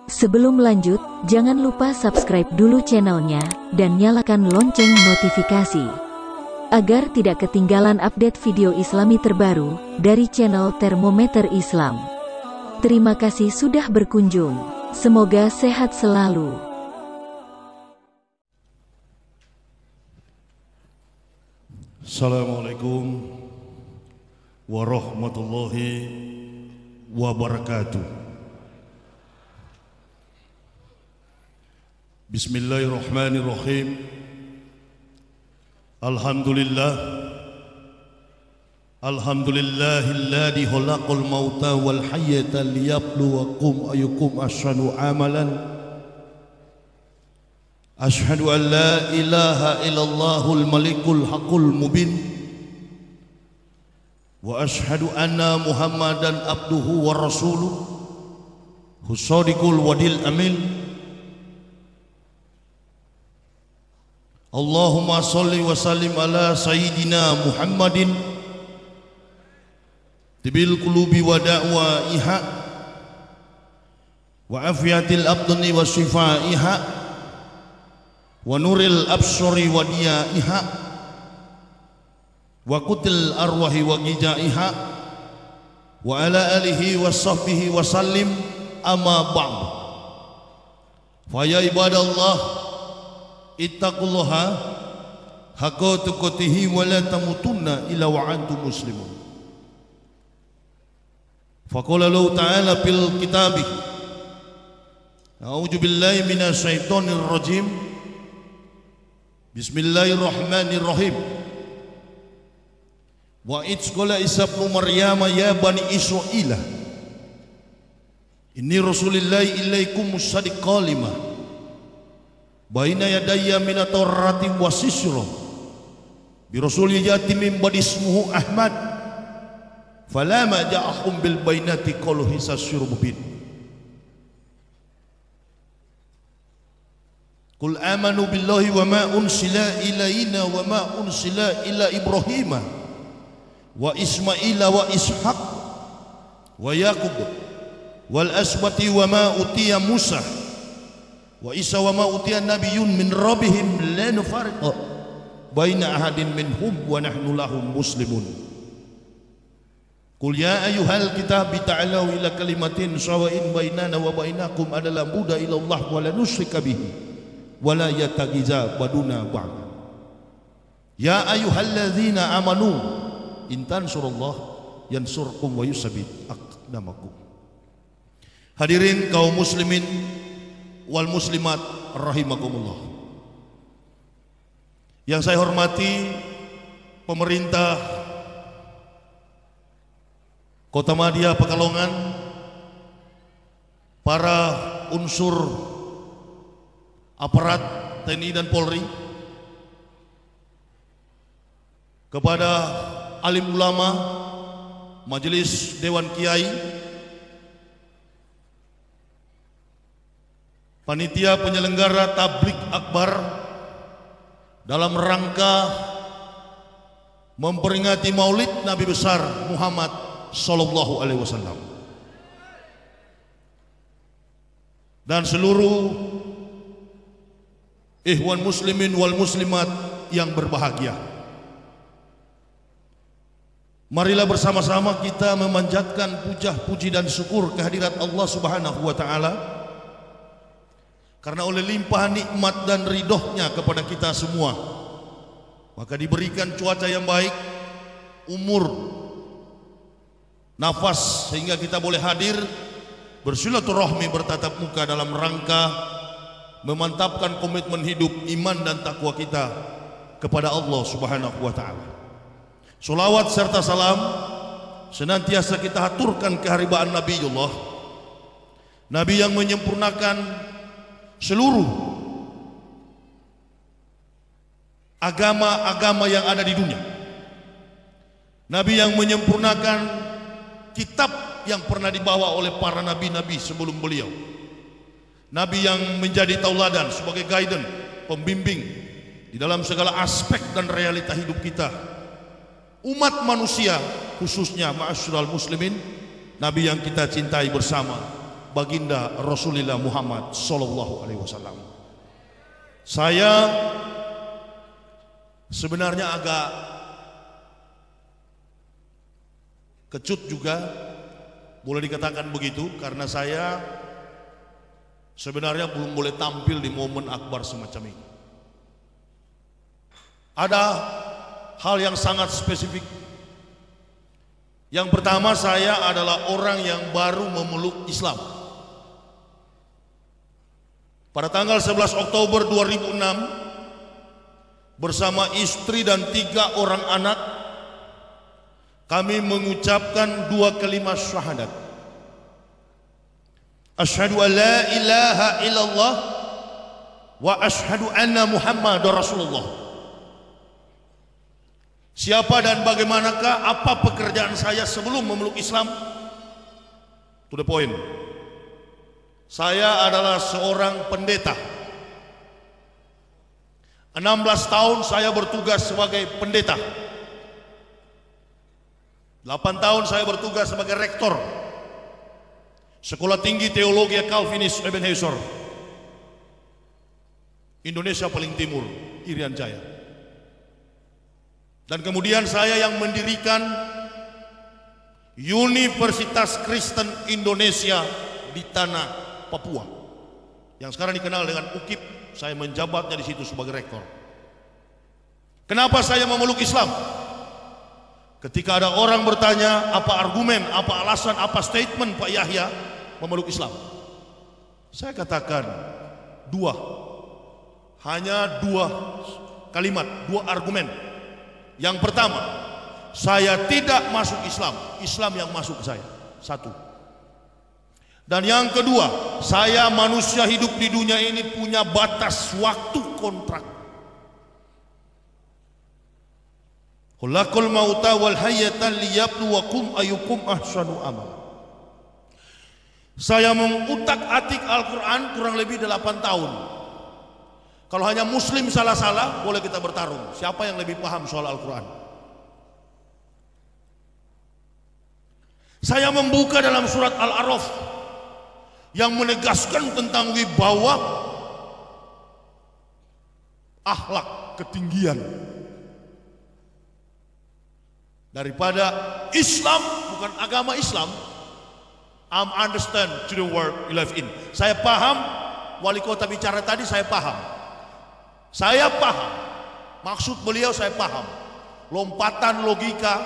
Sebelum lanjut, jangan lupa subscribe dulu channelnya, dan nyalakan lonceng notifikasi, agar tidak ketinggalan update video islami terbaru, dari channel Termometer Islam. Terima kasih sudah berkunjung, semoga sehat selalu. Assalamualaikum warahmatullahi wabarakatuh. Bismillahirrahmanirrahim. Alhamdulillahilladzi khalaqal mauta wal hayyata liyabluwakum ayyukum ahsanu amalan. Ashhadu an la ilaha illallahul malikul haqqul mubin. Wa ashhadu anna Muhammadan abduhu wa rasuluh husadiqul wadil amin. Allahumma salli wa sallim ala sayyidina Muhammadin tibil qulubi wa da'waiha wa afiyatil abdani wa shifaiha wa nuril absari wa diyaiha wa kutil arwahi wa gijaiha wa ala alihi wa sahbihi wa sallim amma ba'd. Fa ya ibadallah ittaqullaha haqqa tuqatihi wa la tamutunna illa wa antum muslimun. Faqala Allah ta'ala fil kitabih a'udzu billahi minasy syaithanir rajim. Bismillahirrahmanirrahim. Wa idz qala Isa ibnu Maryam ya bani Israil inni rasulillahi ilaikum musaddiqan lima baina yadayya minat taurati wasisra bi rasulin yati min ba'di ismuhu Ahmad falama ja'ahum bil bainati qalu hisa syurbin qul amanu billahi wa ma unsila ilaina wa ma unsila ila Ibrahim wa Ismaila wa Ishaq wa Yaqub wal asbati wa ma utiya Musa wa Isa wa ma utiya nabiyyun min rabbihim la nufarriqu baina ahadin minhum wa nahnu lahum muslimun. Qul ya ayyuhal kitab ta'alu ila kalimatin sawa'in bainana wa bainakum adalah buda ila Allah wa la nusyrika bihi wa la yatagiza baduna ba'd. Ya ayyuhalladzina amanu in tansurullah yansurkum wa yusabbit aqdamakum. Hadirin kaum muslimin wal muslimat rahimakumullah. Yang saya hormati pemerintah Kota Madia Pekalongan, para unsur aparat TNI dan Polri, kepada alim ulama, majelis Dewan Kiai, panitia penyelenggara tablik akbar dalam rangka memperingati Maulid Nabi besar Muhammad sallallahu alaihi wasallam, dan seluruh ikhwan muslimin wal muslimat yang berbahagia. Marilah bersama-sama kita memanjatkan puji dan syukur kehadirat Allah Subhanahu wa taala, karena oleh limpahan nikmat dan ridhonya kepada kita semua, maka diberikan cuaca yang baik, umur, nafas, sehingga kita boleh hadir bersilaturahmi, bertatap muka dalam rangka memantapkan komitmen hidup, iman dan takwa kita kepada Allah Subhanahu wa taala. Salawat serta salam senantiasa kita haturkan keharibaan Nabiullah, Nabi yang menyempurnakan seluruh agama-agama yang ada di dunia, Nabi yang menyempurnakan kitab yang pernah dibawa oleh para nabi-nabi sebelum beliau, Nabi yang menjadi tauladan sebagai guidance, pembimbing di dalam segala aspek dan realita hidup kita, umat manusia khususnya ma'asyiral muslimin, Nabi yang kita cintai bersama, baginda Rasulullah Muhammad sallallahu alaihi wasallam. Saya sebenarnya agak kecut juga, boleh dikatakan begitu, karena saya sebenarnya belum boleh tampil di momen akbar semacam ini. Ada hal yang sangat spesifik. Yang pertama, saya adalah orang yang baru memeluk Islam. Pada tanggal 11 Oktober 2006, bersama istri dan 3 orang anak, kami mengucapkan 2 kalimat syahadat. Asyhadu an la ilaha illallah wa asyhadu anna Muhammadar Rasulullah. Siapa dan bagaimanakah, apa pekerjaan saya sebelum memeluk Islam? To the point. Saya adalah seorang pendeta. 16 tahun saya bertugas sebagai pendeta. 8 tahun saya bertugas sebagai rektor Sekolah Tinggi Teologi Calvinis Ebenezer, Indonesia paling timur, Irian Jaya. Dan kemudian saya yang mendirikan Universitas Kristen Indonesia di tanah Papua, yang sekarang dikenal dengan UKIP. Saya menjabatnya di situ sebagai rektor. Kenapa saya memeluk Islam? Ketika ada orang bertanya, apa argumen, apa alasan, apa statement Pak Yahya memeluk Islam? Saya katakan hanya dua kalimat, 2 argumen. Yang pertama, saya tidak masuk Islam, Islam yang masuk ke saya. 1. Dan yang kedua, saya manusia hidup di dunia ini punya batas waktu kontrak. Khulaqal mauta wal hayata liyabluwakum ayyukum ahsanu amal. Saya mengutak-atik Al-Quran kurang lebih 8 tahun. Kalau hanya muslim salah-salah, boleh kita bertarung. Siapa yang lebih paham soal Al-Quran? Saya membuka dalam surat Al-A'raf yang menegaskan tentang wibawa, akhlak, ketinggian. Daripada Islam, bukan agama Islam. I'm understand to the world you live in. Saya paham, wali kota bicara tadi saya paham. Saya paham, maksud beliau saya paham. Lompatan logika,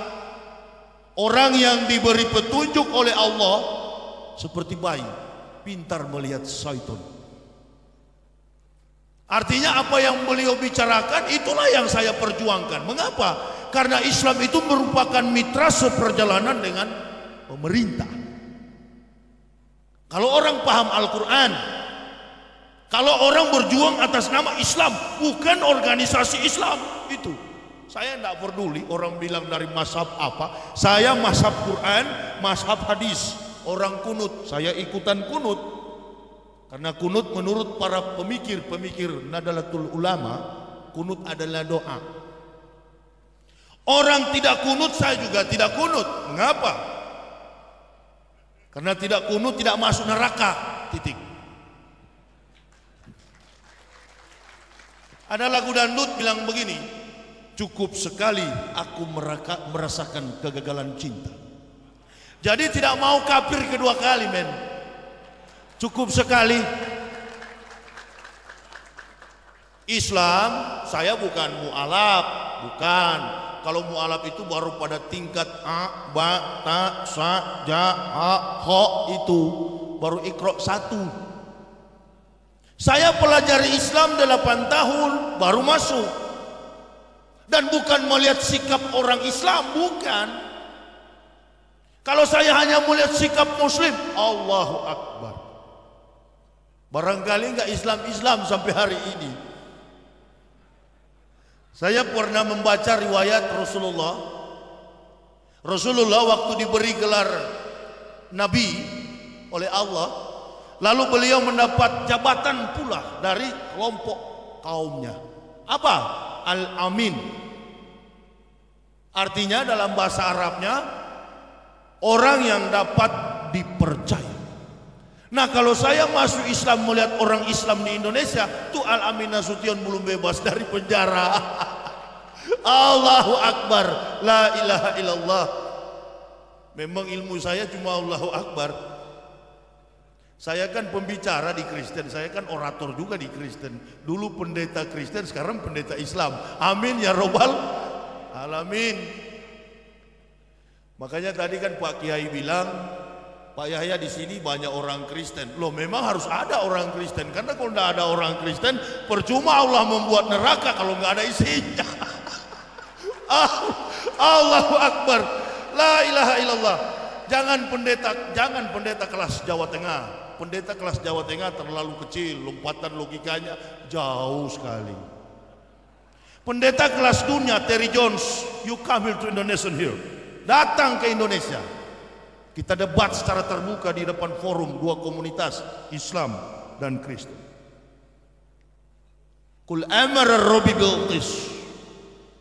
orang yang diberi petunjuk oleh Allah seperti bayi, pintar melihat syaitan. Artinya apa yang beliau bicarakan itulah yang saya perjuangkan. Mengapa? Karena Islam itu merupakan mitra seperjalanan dengan pemerintah. Kalau orang paham Al-Quran, kalau orang berjuang atas nama Islam, bukan organisasi Islam, itu saya tidak peduli orang bilang dari mazhab apa. Saya mazhab Quran, mazhab hadis. Orang kunut, saya ikutan kunut. Karena kunut menurut para pemikir Nadalatul Ulama, kunut adalah doa. Orang tidak kunut, saya juga tidak kunut. Mengapa? Karena tidak kunut tidak masuk neraka. Titik. Ada lagu dangdut bilang begini, cukup sekali aku merasakan kegagalan cinta. Jadi tidak mau kafir kedua kali, men. Cukup sekali. Islam, saya bukan mu'alaf, bukan. Kalau mu'alaf itu baru pada tingkat A, Ba, Ta, Sa, Ja, Ha, Ho, itu baru Iqra 1. Saya pelajari Islam 8 tahun baru masuk. Dan bukan melihat sikap orang Islam, bukan. Kalau saya hanya melihat sikap muslim, Allahu Akbar. Barangkali enggak Islam sampai hari ini. Saya pernah membaca riwayat Rasulullah. Rasulullah waktu diberi gelar Nabi oleh Allah, lalu beliau mendapat jabatan pula dari kelompok kaumnya. Apa? Al-Amin. Artinya dalam bahasa Arabnya, orang yang dapat dipercaya. Nah, kalau saya masuk Islam melihat orang Islam di Indonesia, tuh Al-Amin Nasution belum bebas dari penjara. Allahu Akbar, la ilaha illallah. Memang ilmu saya cuma Allahu Akbar. Saya kan pembicara di Kristen, saya kan orator juga di Kristen. Dulu pendeta Kristen, sekarang pendeta Islam. Amin ya robbal alamin. Makanya tadi kan Pak Kiai bilang, Pak Yahya di sini banyak orang Kristen. Loh, memang harus ada orang Kristen, karena kalau tidak ada orang Kristen, percuma Allah membuat neraka kalau nggak ada isinya. Allahu Akbar, la ilaha illallah. Jangan pendeta kelas Jawa Tengah. Pendeta kelas Jawa Tengah terlalu kecil, lompatan logikanya jauh sekali. Pendeta kelas dunia, Terry Jones, you come here to Indonesia here. Datang ke Indonesia. Kita debat secara terbuka di depan forum dua komunitas Islam dan Kristen. Qul amara rabbi bil qis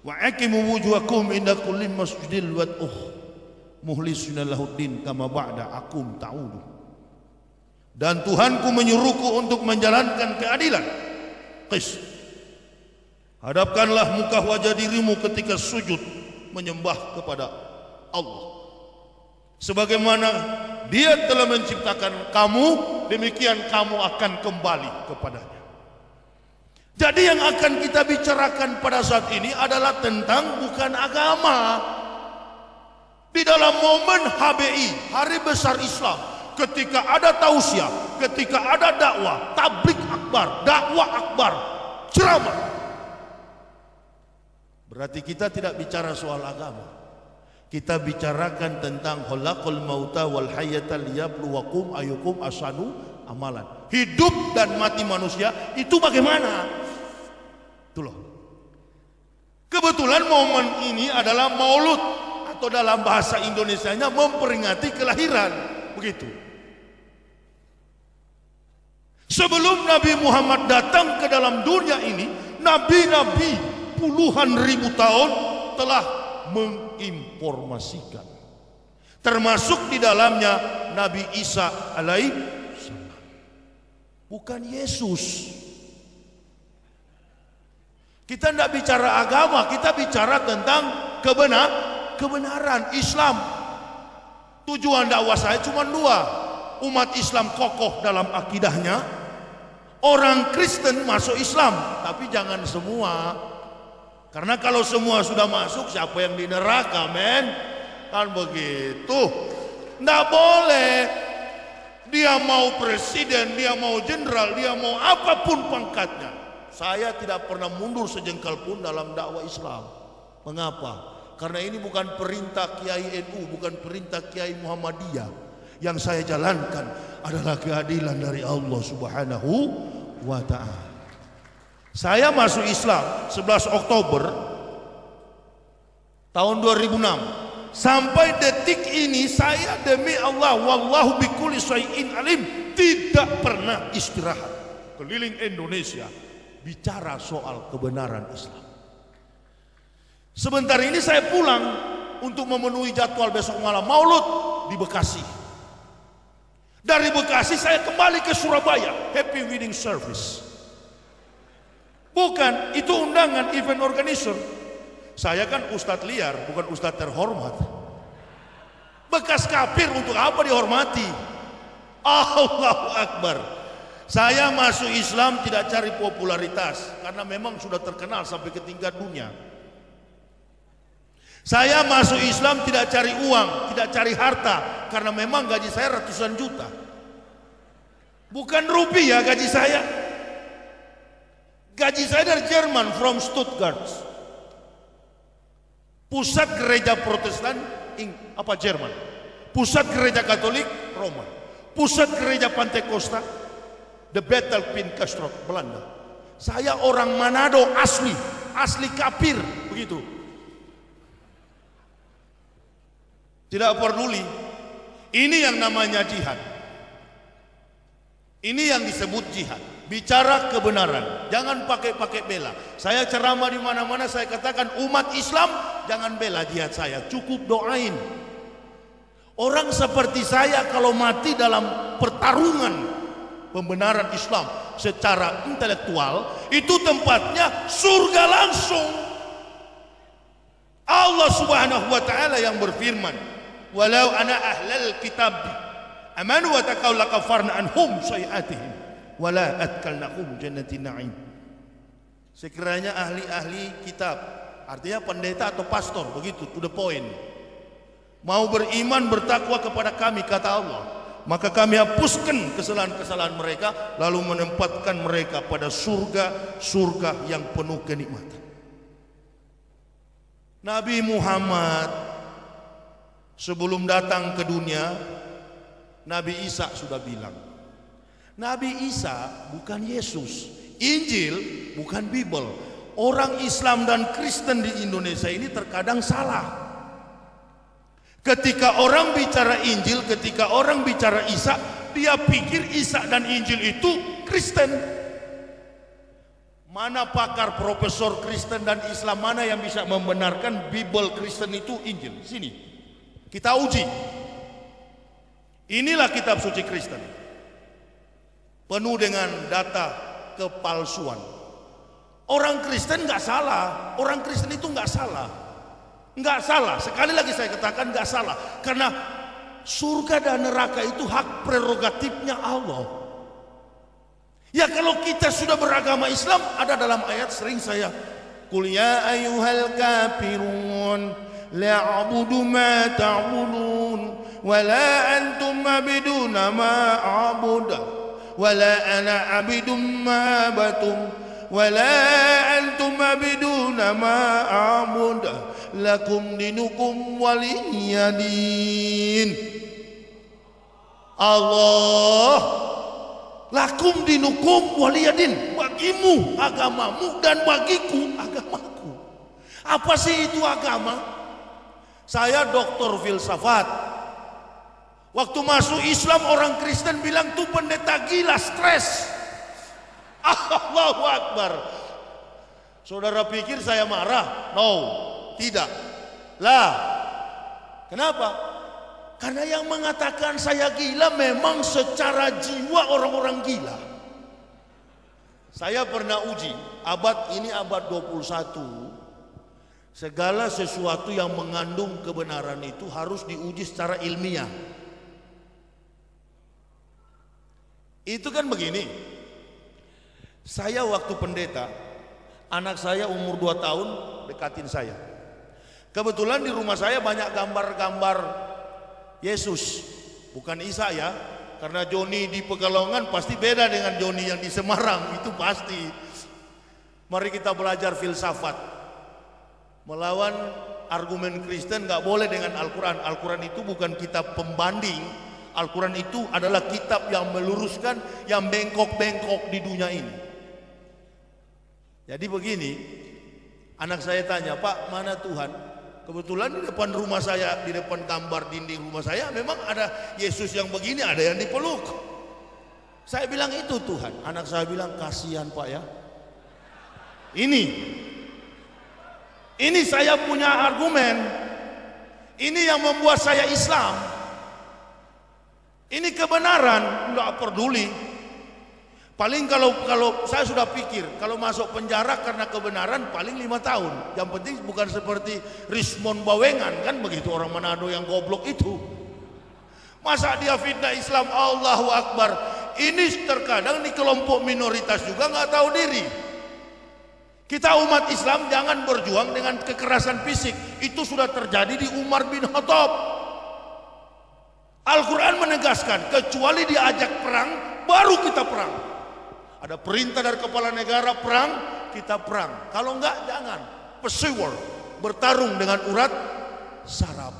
wa aqimu wujuhakum inda kulli masjidil wad'uh muhlisina lahuddin kama ba'da akum ta'udu. Dan Tuhanku menyuruhku untuk menjalankan keadilan. Qis. Hadapkanlah muka wajah dirimu ketika sujud menyembah kepada Allah. Sebagaimana Dia telah menciptakan kamu, demikian kamu akan kembali kepadanya. Jadi yang akan kita bicarakan pada saat ini adalah tentang bukan agama. Di dalam momen HBI, Hari Besar Islam, ketika ada tausiah, ketika ada dakwah, tablik akbar, dakwah akbar, ceramah, berarti kita tidak bicara soal agama. Kita bicarakan tentang khalaqal mauta wal hayata liyabluwakum ayyukum ahsanu amalan. Hidup dan mati manusia itu bagaimana? Itu loh. Kebetulan momen ini adalah Maulud, atau dalam bahasa Indonesianya memperingati kelahiran, begitu. Sebelum Nabi Muhammad datang ke dalam dunia ini, nabi-nabi puluhan ribu tahun telah menginformasikan, termasuk di dalamnya Nabi Isa alaihissalam, bukan Yesus. Kita tidak bicara agama, kita bicara tentang kebenaran Islam. Tujuan dakwah saya cuma dua: umat Islam kokoh dalam akidahnya, orang Kristen masuk Islam. Tapi jangan semua, karena kalau semua sudah masuk, siapa yang di neraka, men? Kan begitu. Nggak boleh. Dia mau presiden, dia mau jenderal, dia mau apapun pangkatnya. Saya tidak pernah mundur sejengkal pun dalam dakwah Islam. Mengapa? Karena ini bukan perintah Kiai NU, bukan perintah Kiai Muhammadiyah. Yang saya jalankan adalah keadilan dari Allah Subhanahu wa ta'ala. Saya masuk Islam 11 Oktober tahun 2006. Sampai detik ini saya demi Allah, wallahu bikulli syai'in alim, tidak pernah istirahat keliling Indonesia bicara soal kebenaran Islam. Sebentar ini saya pulang untuk memenuhi jadwal besok malam Maulud di Bekasi. Dari Bekasi saya kembali ke Surabaya, happy wedding service. Bukan, itu undangan event organizer. Saya kan ustadz liar, bukan ustadz terhormat. Bekas kafir untuk apa dihormati? Allahu Akbar. Saya masuk Islam tidak cari popularitas, karena memang sudah terkenal sampai ke tingkat dunia. Saya masuk Islam tidak cari uang, tidak cari harta, karena memang gaji saya ratusan juta. Bukan rupiah gaji saya. Gaji saya dari Jerman, from Stuttgart. Pusat gereja Protestan Jerman. Pusat gereja Katolik Roma. Pusat gereja Pantekosta The Bethel Pinkestrook Belanda. Saya orang Manado asli kafir, begitu. Tidak peduli. Ini yang namanya jihad. Ini yang disebut jihad. Bicara kebenaran, jangan pakai bela. Saya ceramah di mana-mana, saya katakan umat Islam jangan bela jihad saya, cukup doain. Orang seperti saya kalau mati dalam pertarungan pembenaran Islam secara intelektual, itu tempatnya surga langsung. Allah Subhanahu wa taala yang berfirman, "Walau ana ahlal kitab amanu wa taqaw lakafarna anhum sayiatihim wala adkalnahum jannatin na'im." Sekiranya ahli-ahli kitab, artinya pendeta atau pastor, begitu, to the point, mau beriman bertakwa kepada kami, kata Allah, maka kami hapuskan kesalahan-kesalahan mereka, lalu menempatkan mereka pada surga yang penuh kenikmatan. Nabi Muhammad sebelum datang ke dunia, Nabi Isa sudah bilang, Nabi Isa bukan Yesus, Injil bukan Bible. Orang Islam dan Kristen di Indonesia ini terkadang salah. Ketika orang bicara Injil, ketika orang bicara Isa, dia pikir Isa dan Injil itu Kristen. Mana pakar profesor Kristen dan Islam mana yang bisa membenarkan Bible Kristen itu Injil? Sini, kita uji. Inilah kitab suci Kristen, penuh dengan data kepalsuan. Orang Kristen nggak salah, orang Kristen itu nggak salah, nggak salah. Sekali lagi saya katakan nggak salah, karena surga dan neraka itu hak prerogatifnya Allah. Ya kalau kita sudah beragama Islam, ada dalam ayat sering saya, Qul ya ayyuhal kafirun la a'budu ma ta'budun wa la antum abiduna ma a'budu wa la ana abidum ma abatum wa la antum abiduna ma a'budu lakum dinukum waliyadin. Allah, lakum dinukum waliyadin, bagimu agamamu dan bagiku agamaku. Apa sih itu agama? Saya doktor filsafat. Waktu masuk Islam orang Kristen bilang tuh pendeta gila, stres. Allahu Akbar. Saudara pikir saya marah? No, tidak. Lah, kenapa? Karena yang mengatakan saya gila memang secara jiwa orang-orang gila. Saya pernah uji, abad ini abad 21, segala sesuatu yang mengandung kebenaran itu harus diuji secara ilmiah. Itu kan begini, saya waktu pendeta, anak saya umur 2 tahun dekatin saya. Kebetulan di rumah saya banyak gambar-gambar Yesus, bukan Isa ya, karena Joni di Pekalongan pasti beda dengan Joni yang di Semarang, itu pasti. Mari kita belajar filsafat, melawan argumen Kristen nggak boleh dengan Al-Quran. Al-Quran itu bukan kitab pembanding, Al-Quran itu adalah kitab yang meluruskan yang bengkok-bengkok di dunia ini. Jadi begini, anak saya tanya, Pak, mana Tuhan? Kebetulan di depan rumah saya, di depan gambar dinding rumah saya memang ada Yesus yang begini, ada yang dipeluk. Saya bilang itu Tuhan. Anak saya bilang, kasihan Pak ya. Ini saya punya argumen. Ini yang membuat saya Islam. Ini kebenaran, nggak peduli. Paling kalau saya sudah pikir, kalau masuk penjara karena kebenaran paling 5 tahun. Yang penting bukan seperti Rismon Bawengan, kan begitu, orang Manado yang goblok itu. Masa dia fitnah Islam, Allahu Akbar. Ini terkadang di kelompok minoritas juga nggak tahu diri. Kita umat Islam jangan berjuang dengan kekerasan fisik. Itu sudah terjadi di Umar bin Khattab. Al-Quran menegaskan, kecuali diajak perang, baru kita perang. Ada perintah dari kepala negara perang, kita perang. Kalau enggak, jangan. Pursuer, bertarung dengan urat saraf.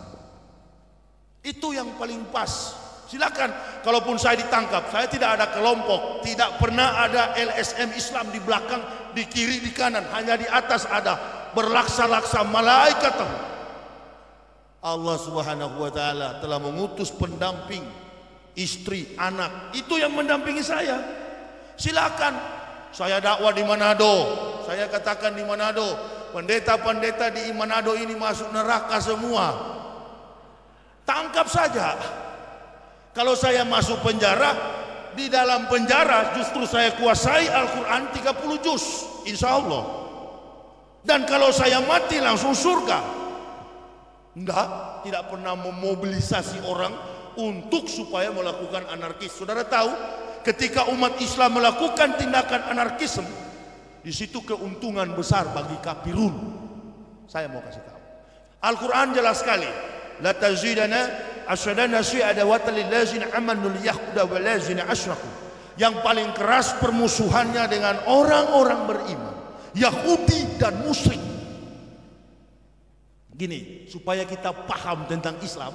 Itu yang paling pas. Silakan, kalaupun saya ditangkap, saya tidak ada kelompok, tidak pernah ada LSM Islam di belakang, di kiri, di kanan, hanya di atas ada berlaksa-laksa malaikat. Allah Subhanahu wa taala telah mengutus pendamping, istri, anak, itu yang mendampingi saya. Silakan, saya dakwah di Manado, saya katakan di Manado, pendeta-pendeta di Manado ini masuk neraka semua. Tangkap saja. Kalau saya masuk penjara, di dalam penjara justru saya kuasai Al-Quran 30 juz, insya Allah. Dan kalau saya mati langsung surga. Enggak, tidak pernah memobilisasi orang untuk supaya melakukan anarkis. Saudara tahu, ketika umat Islam melakukan tindakan anarkisme, di situ keuntungan besar bagi kafirun. Saya mau kasih tahu. Al-Quran jelas sekali. La tazidana asyadana syi'ada wa talillazina amanu liyahuda wa lazina asyraku. Yang paling keras permusuhannya dengan orang-orang beriman, Yahudi dan musyrik. Gini, supaya kita paham tentang Islam.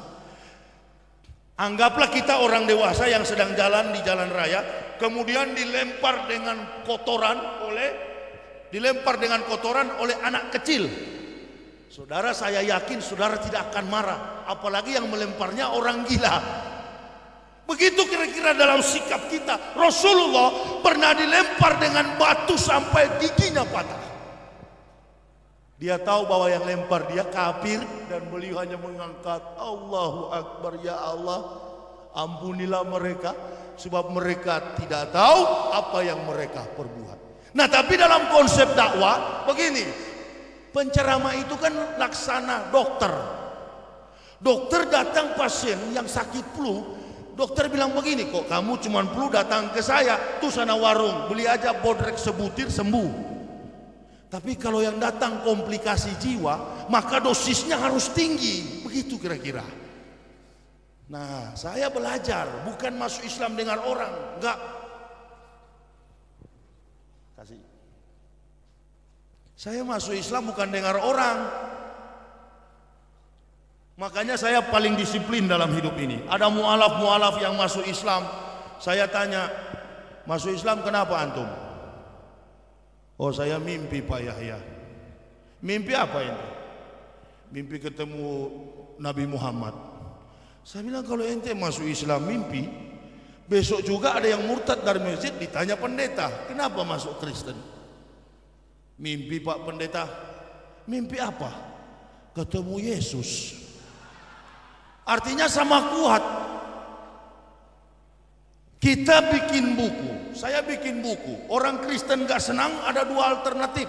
Anggaplah kita orang dewasa yang sedang jalan di jalan raya, kemudian dilempar dengan kotoran oleh anak kecil. Saudara, saya yakin saudara tidak akan marah, apalagi yang melemparnya orang gila. Begitu kira-kira dalam sikap kita. Rasulullah pernah dilempar dengan batu sampai giginya patah. Dia tahu bahwa yang lempar dia kafir, dan beliau hanya mengangkat Allahu Akbar, ya Allah, ampunilah mereka, sebab mereka tidak tahu apa yang mereka perbuat. Nah, tapi dalam konsep dakwah begini, penceramah itu kan laksana dokter. Dokter datang pasien yang sakit flu, dokter bilang begini, kok kamu cuma flu datang ke saya, tuh sana warung, beli aja bodrek sebutir sembuh. Tapi kalau yang datang komplikasi jiwa, maka dosisnya harus tinggi. Begitu kira-kira. Nah, saya belajar, bukan masuk Islam dengan orang, enggak. Kasih. Saya masuk Islam bukan dengar orang. Makanya saya paling disiplin dalam hidup ini. Ada mualaf-mualaf yang masuk Islam, saya tanya, masuk Islam kenapa antum? Oh, saya mimpi Pak Yahya. Mimpi apa ini? Mimpi ketemu Nabi Muhammad. Saya bilang, kalau ente masuk Islam mimpi, besok juga ada yang murtad dari masjid, ditanya pendeta, kenapa masuk Kristen? Mimpi Pak Pendeta. Mimpi apa? Ketemu Yesus. Artinya sama kuat. Kita bikin buku, saya bikin buku. Orang Kristen gak senang, ada dua alternatif.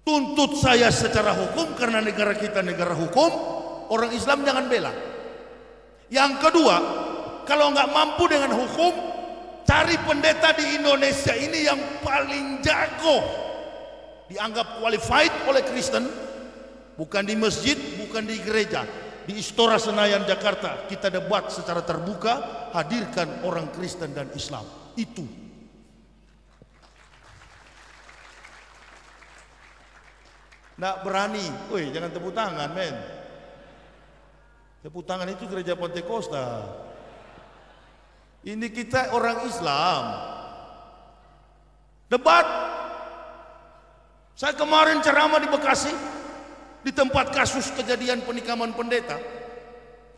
Tuntut saya secara hukum karena negara kita negara hukum, orang Islam jangan bela. Yang kedua, kalau nggak mampu dengan hukum, cari pendeta di Indonesia ini yang paling jago, dianggap qualified oleh Kristen, bukan di masjid, bukan di gereja. Di Istora Senayan Jakarta kita debat secara terbuka, hadirkan orang Kristen dan Islam. Itu. Nggak berani, woi jangan tepuk tangan men. Tepuk tangan itu gereja Pentakosta. Ini kita orang Islam. Debat. Saya kemarin ceramah di Bekasi, di tempat kasus kejadian penikaman pendeta.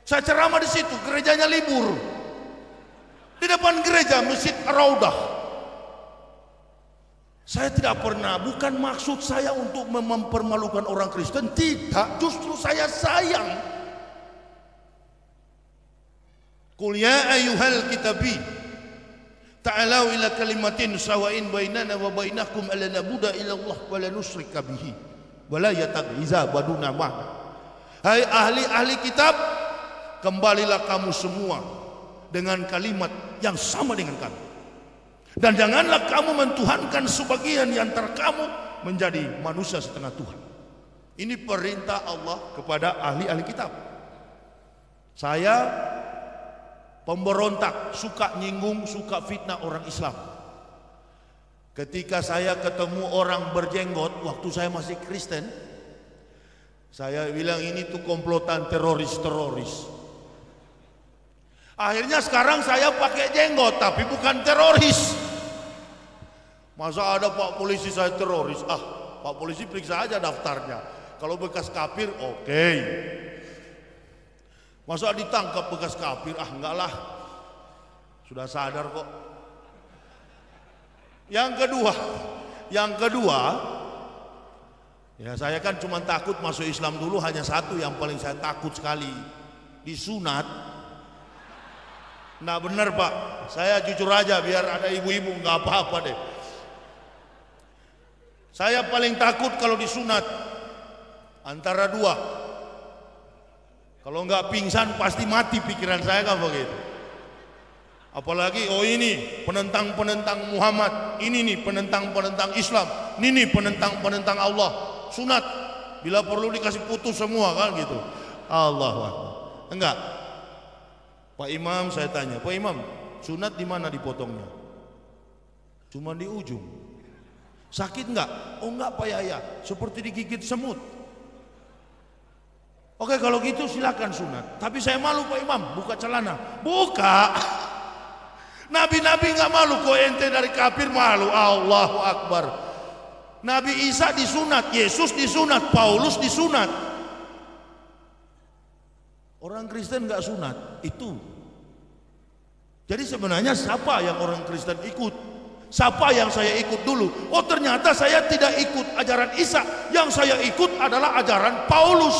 Saya ceramah di situ, gerejanya libur. Di depan gereja Masjid Ar-Raudah. Saya tidak pernah, bukan maksud saya untuk mempermalukan orang Kristen, tidak, justru saya sayang. Qul ya ayyuhal kitabi ta'alau ila kalimatin sawain bainana wa bainakum alla nabuda ila Allah wa la nusyrika bihi wa la yataghiza baduna ma. Hai ahli-ahli kitab, kembalilah kamu semua dengan kalimat yang sama dengan kami. Dan janganlah kamu mentuhankan sebagian di antara kamu menjadi manusia setengah Tuhan. Ini perintah Allah kepada ahli-ahli kitab. Saya pemberontak, suka nyinggung, suka fitnah orang Islam. Ketika saya ketemu orang berjenggot waktu saya masih Kristen, saya bilang ini tuh komplotan teroris-teroris. Akhirnya sekarang saya pakai jenggot tapi bukan teroris. Masa ada Pak Polisi saya teroris? Ah, Pak Polisi periksa aja daftarnya. Kalau bekas kafir, oke. Masa ditangkap bekas kafir? Ah, enggak lah. Sudah sadar kok. Yang kedua, Ya saya kan cuma takut masuk Islam dulu, hanya satu yang paling saya takut sekali, disunat. Nggak benar Pak, saya jujur aja biar ada ibu-ibu, nggak apa-apa deh. Saya paling takut kalau disunat antara dua. Kalau nggak pingsan pasti mati, pikiran saya kan begitu. Apalagi oh ini penentang-penentang Muhammad, ini nih penentang-penentang Islam, ini nih penentang-penentang Allah. Sunat, bila perlu dikasih putus semua kan gitu. Allahu Akbar. Enggak. Pak Imam saya tanya, Pak Imam, sunat di mana dipotongnya? Cuma di ujung. Sakit enggak? Oh enggak Pak Yaya, seperti digigit semut. Oke kalau gitu silakan sunat. Tapi saya malu Pak Imam, buka celana. Buka. Nabi-nabi nggak malu, kok ente dari kafir malu. Allahu Akbar. Nabi Isa disunat, Yesus disunat, Paulus disunat. Orang Kristen nggak sunat itu. Jadi sebenarnya siapa yang orang Kristen ikut? Siapa yang saya ikut dulu? Oh ternyata saya tidak ikut ajaran Isa. Yang saya ikut adalah ajaran Paulus.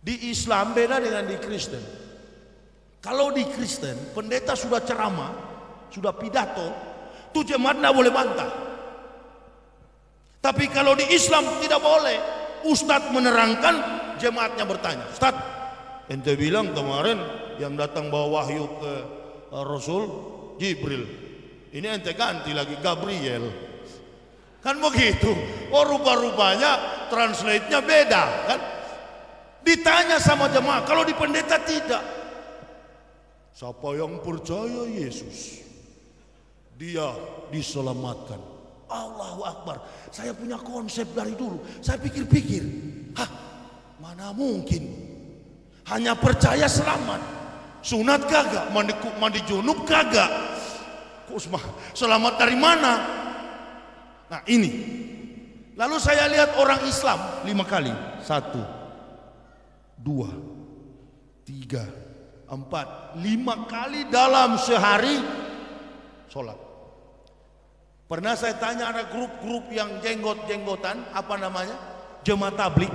Di Islam beda dengan di Kristen. Kalau di Kristen, pendeta sudah ceramah, sudah pidato, tuh jemaat tidak boleh bantah. Tapi kalau di Islam tidak boleh. Ustadz menerangkan, jemaatnya bertanya, Ustadz, ente bilang kemarin yang datang bawa wahyu ke Rasul Jibril, ini ente ganti lagi Gabriel. Kan begitu. Oh rupa-rupanya translate-nya beda kan. Ditanya sama jemaah, kalau di pendeta tidak. Siapa yang percaya Yesus, dia diselamatkan. Allahu Akbar. Saya punya konsep dari dulu. Saya pikir-pikir, mana mungkin? Hanya percaya selamat. Sunat kagak, mandi junub kagak. Selamat dari mana? Nah ini. Lalu saya lihat orang Islam 5 kali. 1, 2, 3, 4, 5 kali dalam sehari sholat. Pernah saya tanya ada grup-grup yang jenggot-jenggotan, apa namanya? Jemaat tablik.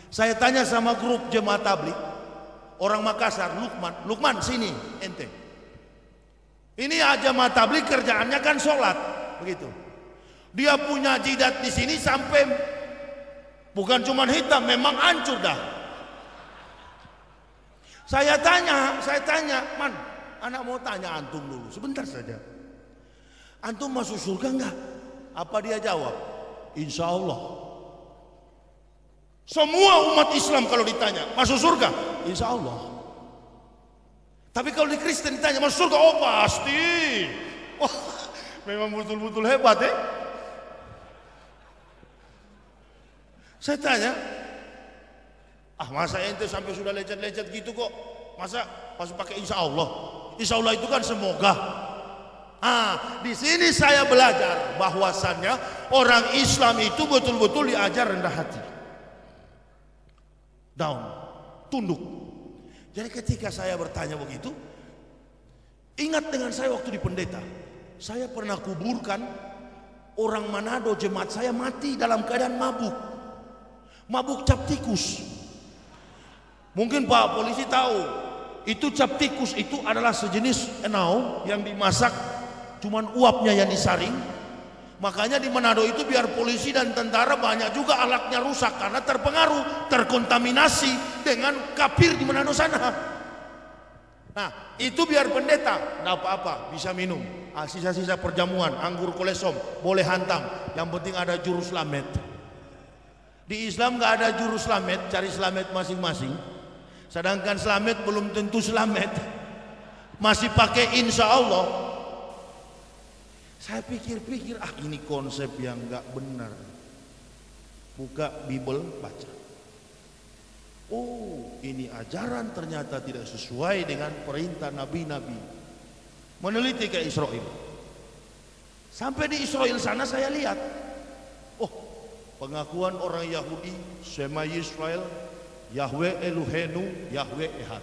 Saya tanya sama grup jemaat tablik, orang Makassar, Lukman sini ente. Ini aja jemaat tablik kerjaannya kan sholat, begitu. Dia punya jidat di sini sampai bukan cuma hitam, memang hancur dah. Saya tanya, Man, anak mau tanya antum dulu, sebentar saja. Antum masuk surga enggak? Apa dia jawab? Insya Allah. Semua umat Islam kalau ditanya, masuk surga? Insya Allah. Tapi kalau di Kristen ditanya, masuk surga? Oh pasti. Oh, memang betul-betul hebat ya. Saya tanya, masa ente sampai sudah lecet-lecet gitu kok? Masa pas pakai insya Allah? Insya Allah itu kan semoga. Di sini saya belajar bahwasannya orang Islam itu betul-betul diajar rendah hati, down, tunduk. Jadi ketika saya bertanya begitu, ingat dengan saya waktu di pendeta, saya pernah kuburkan orang Manado, jemaat saya mati dalam keadaan mabuk cap tikus. Mungkin Pak polisi tahu, itu cap tikus itu adalah sejenis enau yang dimasak, cuman uapnya yang disaring. Makanya di Manado itu biar polisi dan tentara banyak juga alatnya rusak karena terpengaruh, terkontaminasi dengan kafir di Manado sana. Nah itu biar pendeta nggak apa-apa, bisa minum. Sisa-sisa perjamuan, anggur kolesom boleh hantam, yang penting ada juru selamat. Di Islam nggak ada juru selamat, cari selamat masing-masing. Sedangkan selamat belum tentu selamat, masih pakai insya Allah. Saya pikir-pikir, ini konsep yang nggak benar. Buka Bible, baca. Oh, ini ajaran ternyata tidak sesuai dengan perintah nabi-nabi. Meneliti ke Israel. Sampai di Israel sana saya lihat, pengakuan orang Yahudi, Shema Yisrael, Yahweh Elohenu, Yahweh Ehad.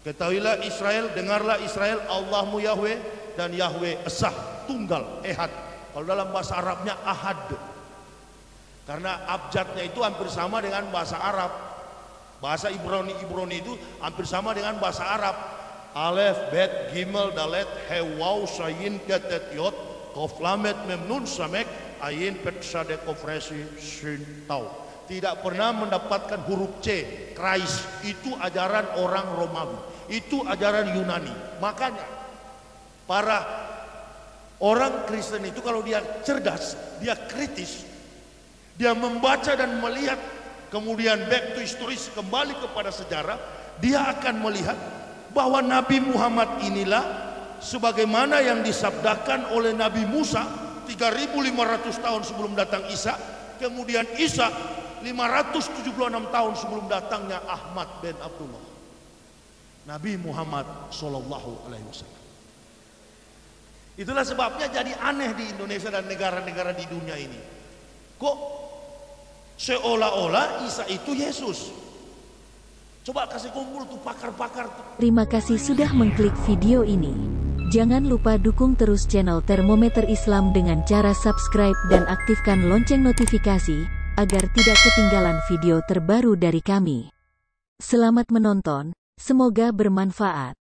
Ketahuilah Israel, dengarlah Israel, Allahmu Yahweh dan Yahweh Esah, tunggal, Ehad. Kalau dalam bahasa Arabnya Ahad. Karena abjadnya itu hampir sama dengan bahasa Arab. Bahasa Ibrani itu hampir sama dengan bahasa Arab. Alef, Bet, Gimel, Dalet, He, Waw, Sayin, Ketet, Yot, Kof, Lamet, Mem, Nun, Samek, Ayin, Pet, Sade, Kof, Resi, Shin, Tau. Tidak pernah mendapatkan huruf C, Krais. Itu ajaran orang Romawi. Itu ajaran Yunani. Makanya para orang Kristen itu kalau dia cerdas, dia kritis, dia membaca dan melihat, kemudian back to historis, kembali kepada sejarah, dia akan melihat bahwa Nabi Muhammad inilah sebagaimana yang disabdakan oleh Nabi Musa 3.500 tahun sebelum datang Isa, kemudian Isa 576 tahun sebelum datangnya Ahmad bin Abdullah. Nabi Muhammad Sallallahu Alaihi Wasallam. Itulah sebabnya jadi aneh di Indonesia dan negara-negara di dunia ini. Kok seolah-olah Isa itu Yesus? Coba kasih kumpul tuh pakar-pakar tuh. Terima kasih sudah mengklik video ini. Jangan lupa dukung terus channel Termometer Islam dengan cara subscribe dan aktifkan lonceng notifikasi, agar tidak ketinggalan video terbaru dari kami. Selamat menonton, semoga bermanfaat.